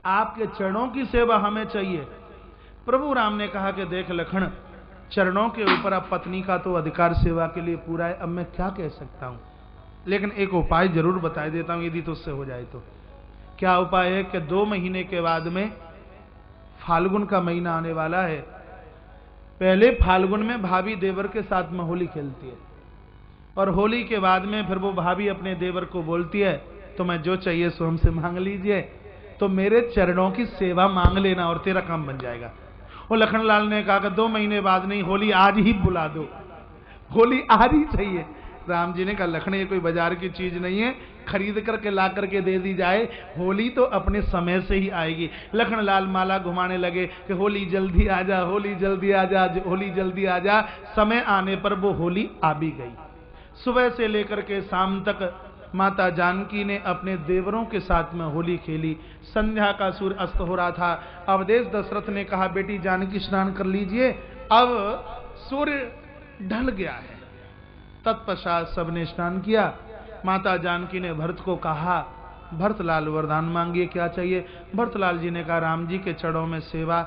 आपके चरणों की सेवा हमें चाहिए। प्रभु राम ने कहा कि देख लखन, चरणों के ऊपर अब पत्नी का तो अधिकार सेवा के लिए पूरा है, अब मैं क्या कह सकता हूं, लेकिन एक उपाय जरूर बता देता हूं यदि तुझसे हो जाए तो। क्या उपाय है कि 2 महीने के बाद में फाल्गुन का महीना आने वाला है। पहले फाल्गुन में भाभी देवर के साथ में होली खेलती है, और होली के बाद में फिर वो भाभी अपने देवर को बोलती है तुम्हें जो चाहिए सो हमसे मांग लीजिए, तो मेरे चरणों की सेवा मांग लेना और तेरा काम बन जाएगा। वो लखनलाल ने कहा कि 2 महीने बाद नहीं, होली आज ही बुला दो, होली आज ही चाहिए। राम जी ने कहा लखन, ये कोई बाजार की चीज नहीं है, खरीद करके ला करके दे दी जाए, होली तो अपने समय से ही आएगी। लखनलाल माला घुमाने लगे कि होली जल्दी आ जा, होली जल्दी आ जा, होली जल्दी आ जा। समय आने पर वो होली आ भी गई। सुबह से लेकर के शाम तक माता जानकी ने अपने देवरों के साथ में होली खेली। संध्या का सूर्य अस्त हो रहा था। अवधेश दशरथ ने कहा बेटी जानकी स्नान कर लीजिए, अब सूर्य ढल गया है। तत्पश्चात सबने स्नान किया। माता जानकी ने भरत को कहा भरतलाल वरदान मांगिए, क्या चाहिए। भरतलाल जी ने कहा राम जी के चरणों में सेवा,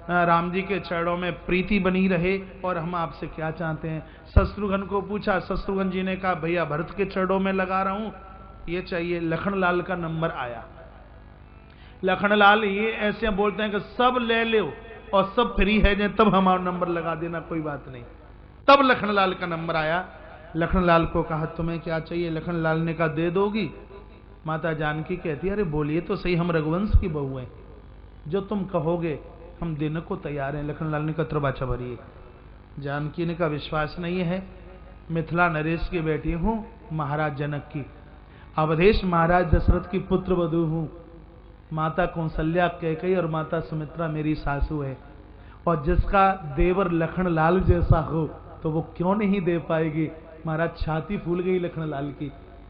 राम जी के चरणों में प्रीति बनी रहे, और हम आपसे क्या चाहते हैं। शत्रुघ्न को पूछा, शत्रुघ्न जी ने कहा भैया भरत के चरणों में लगा रहा हूं, ये चाहिए। लखनलाल का नंबर आया। लखनलाल ये ऐसे बोलते हैं कि सब ले लो और सब फ्री है, तब हमारा नंबर लगा देना, कोई बात नहीं। तब लखनलाल का नंबर आया। लखनलाल को कहा तुम्हें क्या चाहिए। लखनलाल ने कहा दे दोगी। माता जानकी कहती है अरे बोलिए तो सही, हम रघुवंश की बहू हैं, जो तुम कहोगे हम देने को तैयार हैं। लखनलाल ने कहा त्रबाचा भरिए। जानकी ने कहा विश्वास नहीं है, मिथिला नरेश की बेटी हूं, महाराज जनक की, अवधेश महाराज दशरथ की पुत्र वधू हूं, माता कौशल्या कैकेयी और माता सुमित्रा मेरी सासू है, और जिसका देवर लखनलाल जैसा हो तो वो क्यों नहीं दे पाएगी। महाराज छाती फूल गई लखनलाल की।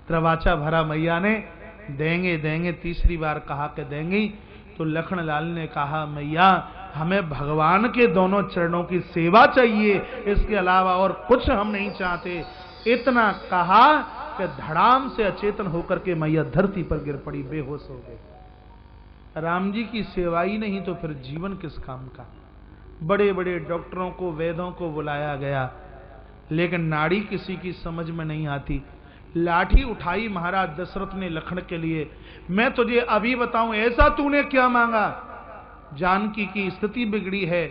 त्रबाचा भरा मैया ने, देंगे देंगे 3री बार कहा कि देंगी। तो लखनलाल ने कहा मैया हमें भगवान के दोनों चरणों की सेवा चाहिए, इसके अलावा और कुछ हम नहीं चाहते। इतना कहा कि धड़ाम से अचेतन होकर के मैया धरती पर गिर पड़ी, बेहोश हो गई। राम जी की सेवा ही नहीं तो फिर जीवन किस काम का। बड़े बड़े डॉक्टरों को, वेदों को बुलाया गया, लेकिन नाड़ी किसी की समझ में नहीं आती। लाठी उठाई महाराज दशरथ ने लखन के लिए, मैं तुझे अभी बताऊं ऐसा तूने क्या मांगा। जानकी की स्थिति बिगड़ी है।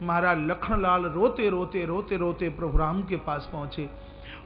महाराज लखनलाल रोते रोते रोते रोते प्रभु राम के पास पहुंचे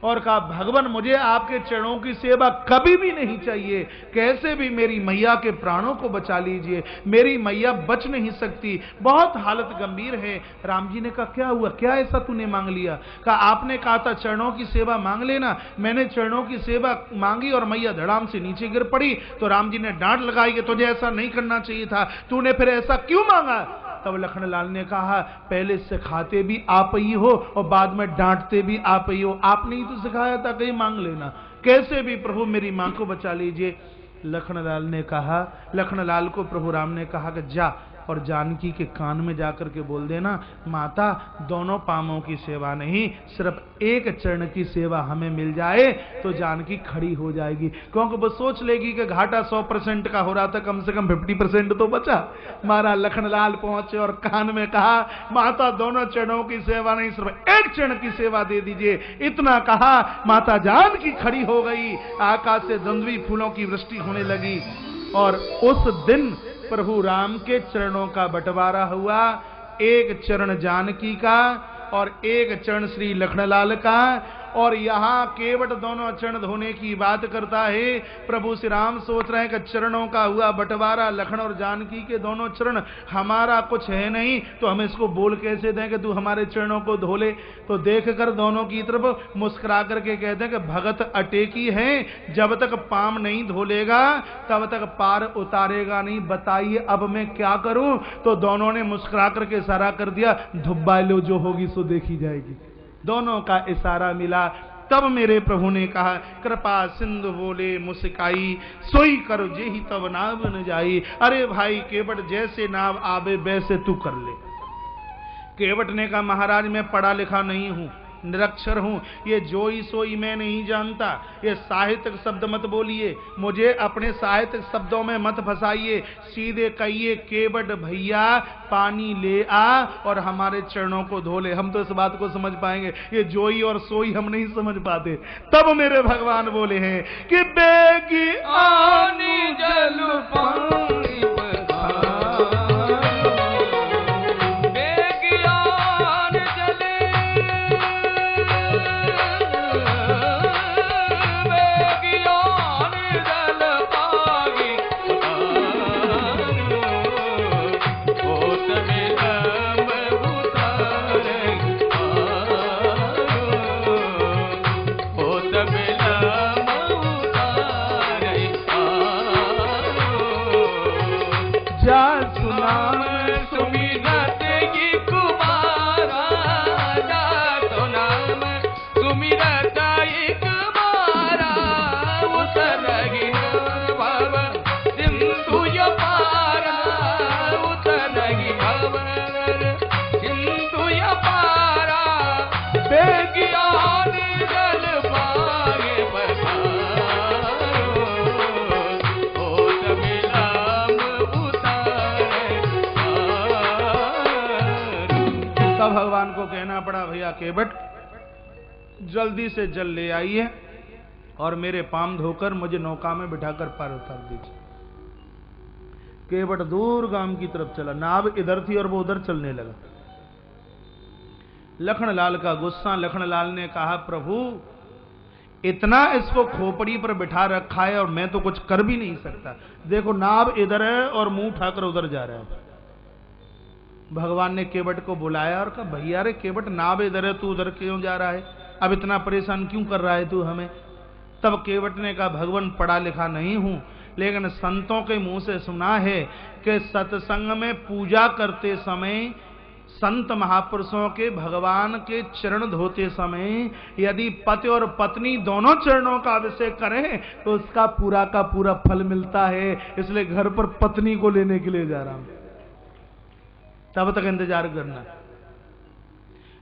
और कहा भगवान मुझे आपके चरणों की सेवा कभी भी नहीं चाहिए, कैसे भी मेरी मैया के प्राणों को बचा लीजिए, मेरी मैया बच नहीं सकती, बहुत हालत गंभीर है। राम जी ने कहा क्या हुआ, क्या ऐसा तूने मांग लिया। कहा आपने कहा था चरणों की सेवा मांग लेना, मैंने चरणों की सेवा मांगी और मैया धड़ाम से नीचे गिर पड़ी, तो राम जी ने डांट लगाई कि तुझे ऐसा नहीं करना चाहिए था, तूने फिर ऐसा क्यों मांगा। तब लखनलाल ने कहा पहले सिखाते भी आप ही हो और बाद में डांटते भी आप ही हो, आपने ही तो सिखाया था कहीं मांग लेना, कैसे भी प्रभु मेरी मां को बचा लीजिए। लखनलाल ने कहा, लखनलाल को प्रभु राम ने कहा कि जा और जानकी के कान में जाकर के बोल देना माता दोनों पामों की सेवा नहीं, सिर्फ एक चरण की सेवा हमें मिल जाए तो जानकी खड़ी हो जाएगी। क्योंकि वो सोच लेगी कि घाटा 100% का हो रहा था, कम से कम 50% तो बचा। महाराज लखनलाल पहुंचे और कान में कहा माता दोनों चरणों की सेवा नहीं, सिर्फ एक चरण की सेवा दे दीजिए। इतना कहा माता जानकी खड़ी हो गई, आकाश से द्वंद्वी फूलों की वृष्टि होने लगी। और उस दिन प्रभु राम के चरणों का बंटवारा हुआ, एक चरण जानकी का और एक चरण श्री लखनलाल का। और यहां केवट दोनों चरण धोने की बात करता है। प्रभु श्री राम सोच रहे हैं कि चरणों का हुआ बंटवारा, लखन और जानकी के दोनों चरण, हमारा कुछ है नहीं तो हम इसको बोल कैसे दें कि तू हमारे चरणों को धो ले। तो देख कर दोनों की तरफ मुस्कुरा करके कहते हैं कि भगत अटेकी है, जब तक पाम नहीं धो लेगा तब तक पार उतारेगा नहीं, बताइए अब मैं क्या करूं। तो दोनों ने मुस्कुरा करके इशारा कर दिया, धुब्बा लो जो होगी सो देखी जाएगी। दोनों का इशारा मिला। तब मेरे प्रभु ने कहा कृपा सिंधु बोले मुस्काई, सोई करो जेहि तब नाव न जाई। अरे भाई केवट जैसे नाव आवे वैसे तू कर ले। केवट ने कहा महाराज मैं पढ़ा लिखा नहीं हूं, निरक्षर हूं, ये जोई सोई मैं नहीं जानता। ये साहित्यिक शब्द मत बोलिए, मुझे अपने साहित्यिक शब्दों में मत फंसाइए। सीधे कहिए केवट भैया पानी ले आ और हमारे चरणों को धो ले, हम तो इस बात को समझ पाएंगे। ये जोई और सोई हम नहीं समझ पाते। तब मेरे भगवान बोले हैं कि बेगी आनी जल पानी भगवान को कहना पड़ा, भैया केवट जल्दी से जल ले आइए और मेरे पांव धोकर मुझे नौका में बिठाकर पार उतार दीजिए। केवट दूर गांव की तरफ चला, नाव इधर थी और वो उधर चलने लगा। लखनलाल का गुस्सा, लखनलाल ने कहा प्रभु इतना इसको खोपड़ी पर बिठा रखा है और मैं तो कुछ कर भी नहीं सकता। देखो नाव इधर है और मुंह उठाकर उधर जा रहा है। भगवान ने केवट को बुलाया और कहा भैया रे केवट नाव इधर है, तू उधर क्यों जा रहा है? अब इतना परेशान क्यों कर रहा है तू हमें? तब केवट ने कहा भगवान पढ़ा लिखा नहीं हूं, लेकिन संतों के मुंह से सुना है कि सत्संग में पूजा करते समय संत महापुरुषों के भगवान के चरण धोते समय यदि पति और पत्नी दोनों चरणों का अभिषेक करें तो उसका पूरा का पूरा फल मिलता है। इसलिए घर पर पत्नी को लेने के लिए जा रहा हूं, तब तक इंतजार करना।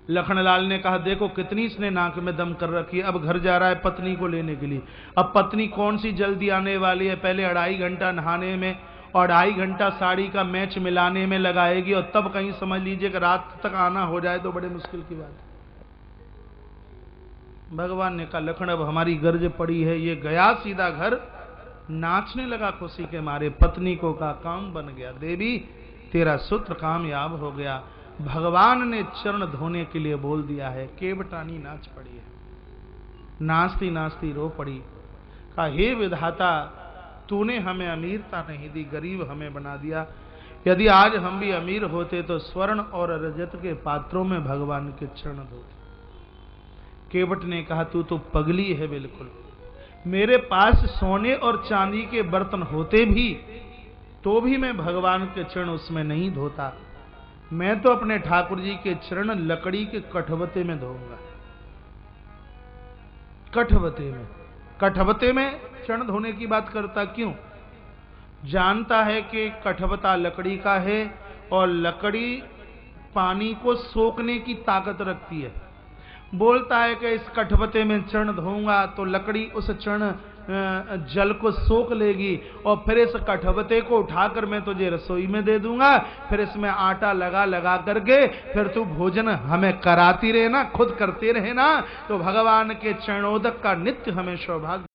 लखनलाल ने कहा देखो कितनी इसने नाक में दम कर रखी है, अब घर जा रहा है पत्नी को लेने के लिए। अब पत्नी कौन सी जल्दी आने वाली है, पहले 2.5 घंटा नहाने में और 2.5 घंटा साड़ी का मैच मिलाने में लगाएगी और तब कहीं समझ लीजिए कि रात तक आना हो जाए तो बड़े मुश्किल की बात है। भगवान ने कहा लखन अब हमारी गर्ज पड़ी है। ये गया सीधा घर, नाचने लगा खुशी के मारे। पत्नी को कहा काम बन गया, देवी तेरा सूत्र कामयाब हो गया। भगवान ने चरण धोने के लिए बोल दिया है। केवटानी नाच पड़ी है, नाचती नाचती रो पड़ी। कहा हे विधाता तूने हमें अमीरता नहीं दी, गरीब हमें बना दिया। यदि आज हम भी अमीर होते तो स्वर्ण और रजत के पात्रों में भगवान के चरण धोते। केवट ने कहा तू तो पगली है बिल्कुल, मेरे पास सोने और चांदी के बर्तन होते भी तो भी मैं भगवान के चरण उसमें नहीं धोता। मैं तो अपने ठाकुर जी के चरण लकड़ी के कठवते में धोऊंगा। कठवते में, कठवते में चरण धोने की बात करता क्यों? जानता है कि कठवता लकड़ी का है और लकड़ी पानी को सोखने की ताकत रखती है। बोलता है कि इस कठवते में चरण धोऊंगा तो लकड़ी उस चरण जल को सोख लेगी और फिर इस कठवते को उठाकर मैं तुझे रसोई में दे दूंगा, फिर इसमें आटा लगा लगा करके फिर तू भोजन हमें कराती रहे ना, खुद करते रहे ना। तो भगवान के चरणोदक का नित्य हमें सौभाग्य